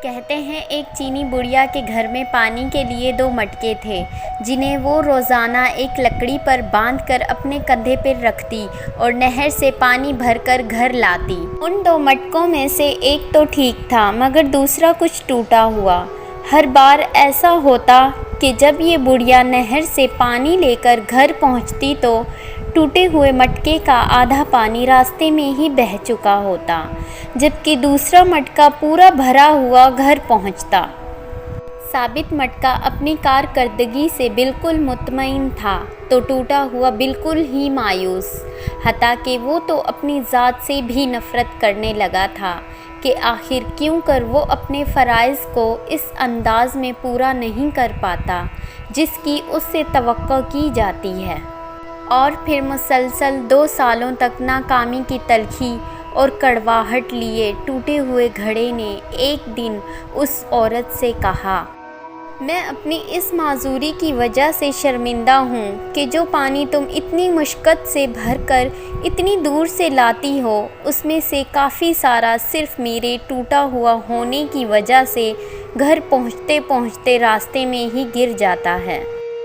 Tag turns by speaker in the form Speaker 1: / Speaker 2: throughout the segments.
Speaker 1: کہتے ہیں ایک چینی بڑھیا کے گھر میں پانی کے لیے 2 مٹکے تھے جنہیں وہ روزانہ ایک لکڑی پر باندھ کر اپنے کندھے پر رکھتی اور نہر سے پانی بھر کر گھر لاتی۔ ان 2 مٹکوں میں سے ایک تو ٹھیک تھا مگر دوسرا کچھ ٹوٹا ہوا۔ ہر بار ایسا ہوتا کہ جب یہ بڑھیا نہر سے پانی لے کر گھر پہنچتی تو ٹوٹے ہوئے مٹکے کا آدھا پانی راستے میں ہی بہہ چکا ہوتا جبکہ دوسرا مٹکا پورا بھرا ہوا گھر پہنچتا۔ ثابت مٹکا اپنی کارکردگی سے بالکل مطمئن تھا تو ٹوٹا ہوا بالکل ہی مایوس، حتیٰ کہ وہ تو اپنی ذات سے بھی نفرت کرنے لگا تھا کہ آخر کیوں کر وہ اپنے فرائض کو اس انداز میں پورا نہیں کر پاتا جس کی اس سے توقع کی جاتی ہے۔ اور پھر مسلسل 2 سالوں تک ناکامی کی تلخی اور کڑواہٹ لیے ٹوٹے ہوئے گھڑے نے ایک دن اس عورت سے کہا، میں اپنی اس معذوری کی وجہ سے شرمندہ ہوں کہ جو پانی تم اتنی مشقت سے بھر کر اتنی دور سے لاتی ہو اس میں سے کافی سارا صرف میرے ٹوٹا ہوا ہونے کی وجہ سے گھر پہنچتے پہنچتے راستے میں ہی گر جاتا ہے۔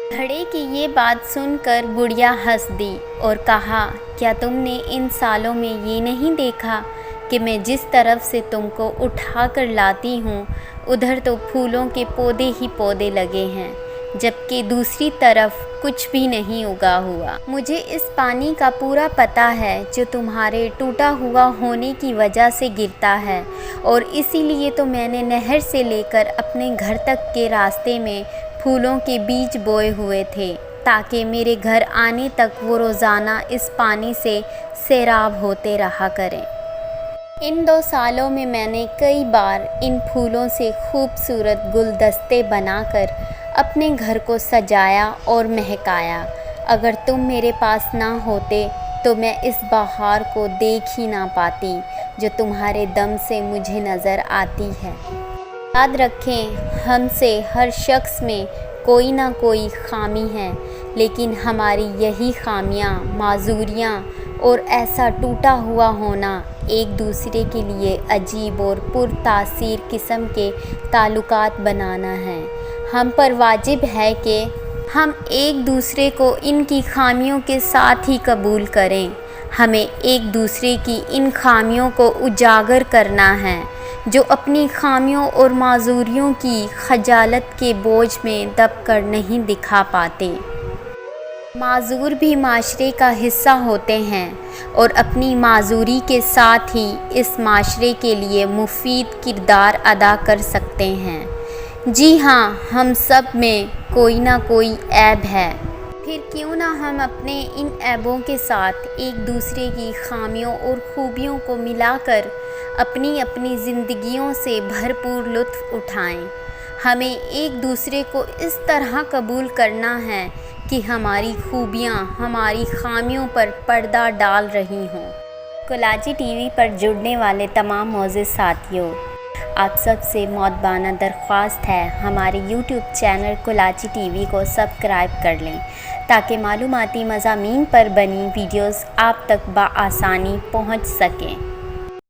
Speaker 1: گھڑے کی یہ بات سن کر بڑھیا ہنس دی اور کہا، کیا تم نے ان سالوں میں یہ نہیں دیکھا کہ میں جس طرف سے تم کو اٹھا کر لاتی ہوں ادھر تو پھولوں کے پودے ہی پودے لگے ہیں جبکہ دوسری طرف کچھ بھی نہیں اگا ہوا۔ مجھے اس پانی کا پورا پتہ ہے جو تمہارے ٹوٹا ہوا ہونے کی وجہ سے گرتا ہے اور اسی لیے تو میں نے نہر سے لے کر اپنے گھر تک کے راستے میں پھولوں کے بیج بوئے ہوئے تھے تاکہ میرے گھر آنے تک وہ روزانہ اس پانی سے سیراب ہوتے رہا کریں۔ ان 2 سالوں میں میں نے کئی بار ان پھولوں سے خوبصورت گلدستے بنا کر اپنے گھر کو سجایا اور مہکایا۔ اگر تم میرے پاس نہ ہوتے تو میں اس بہار کو دیکھ ہی نہ پاتی جو تمہارے دم سے مجھے نظر آتی ہے۔ یاد رکھیں، ہم سے ہر شخص میں کوئی نہ کوئی خامی ہے، لیکن ہماری یہی خامیاں، معذوریاں اور ایسا ٹوٹا ہوا ہونا ایک دوسرے کے لیے عجیب اور پر تاثیر قسم کے تعلقات بنانا ہے۔ ہم پر واجب ہے کہ ہم ایک دوسرے کو ان کی خامیوں کے ساتھ ہی قبول کریں۔ ہمیں ایک دوسرے کی ان خامیوں کو اجاگر کرنا ہے جو اپنی خامیوں اور معذوریوں کی خجالت کے بوجھ میں دب کر نہیں دکھا پاتے۔ معذور بھی معاشرے کا حصہ ہوتے ہیں اور اپنی معذوری کے ساتھ ہی اس معاشرے کے لیے مفید کردار ادا کر سکتے ہیں۔ جی ہاں، ہم سب میں کوئی نہ کوئی عیب ہے، پھر کیوں نہ ہم اپنے ان عیبوں کے ساتھ ایک دوسرے کی خامیوں اور خوبیوں کو ملا کر اپنی اپنی زندگیوں سے بھرپور لطف اٹھائیں۔ ہمیں ایک دوسرے کو اس طرح قبول کرنا ہے کہ ہماری خوبیاں ہماری خامیوں پر پردہ ڈال رہی ہوں۔ کولاچی ٹی وی پر جڑنے والے تمام معزز ساتھیوں، آپ سب سے مؤدبانہ درخواست ہے ہمارے YouTube channel Kolachi T V کو سبسکرائب کر لیں تاکہ معلوماتی مضامین پر بنی ویڈیوز آپ تک بآسانی پہنچ سکیں۔